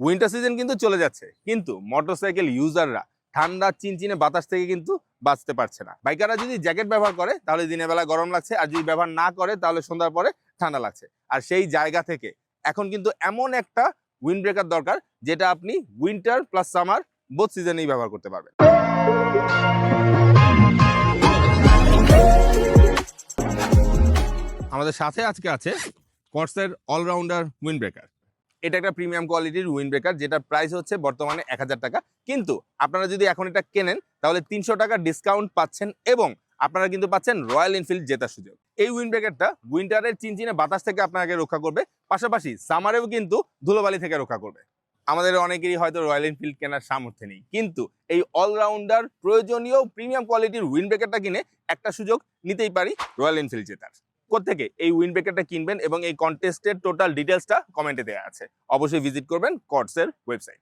Winter season কিন্তু চলে যাচ্ছে, কিন্তু মোটরসাইকেল ইউজাররা ঠান্ডা চিনচিনে বাতাস থেকে কিন্তু বাঁচতে পারছে না। বাইকাররা যদি জ্যাকেট ব্যবহার করে তাহলে দিনের বেলা গরম লাগছে, আর যদি ব্যবহার না করে তাহলে সন্ধ্যার পরে ঠান্ডা লাগছে। আর সেই জায়গা থেকে এখন কিন্তু এমন একটা উইন্ড ব্রেকার দরকার যেটা আপনি উইন্টার প্লাস সামার বোথ সিজনেই ব্যবহার করতে পারবেন। আমাদের সাথে আজকে আছে কর্সের অলরাউন্ডার উইন্ড ব্রেকার। এটা একটা প্রিমিয়াম কোয়ালিটির উইন্ড ব্রেকার, যেটা প্রাইস হচ্ছে বর্তমানে 1000 টাকা। কিন্তু আপনারা যদি এখন এটা কেনেন তাহলে 300 টাকা ডিসকাউন্ট পাচ্ছেন এবং আপনারা কিন্তু পাচ্ছেন রয়্যাল এনফিল্ড জেতার সুযোগ। এই উইন্ড ব্রেকারটা উইন্টারের চিনচিনে বাতাস থেকে আপনাকে রক্ষা করবে, পাশাপাশি সামারেও কিন্তু ধুলোবালি থেকে রক্ষা করবে। আমাদের অনেকেরই হয়তো রয়্যাল এনফিল্ড কেনার সামর্থ্য নেই, কিন্তু এই অলরাউন্ডার প্রয়োজনীয় প্রিমিয়াম কোয়ালিটির উইন্ড ব্রেকারটা কিনে একটা সুযোগ নিতেই পারি রয়্যাল এনফিল্ড জেতার। কোত্থেকে এই উইন্ড ব্রেকারটা কিনবেন এবং এই কন্টেস্টের টোটাল ডিটেলসটা কমেন্টে দেওয়া আছে। অবশ্যই ভিজিট করবেন কর্সের ওয়েবসাইট।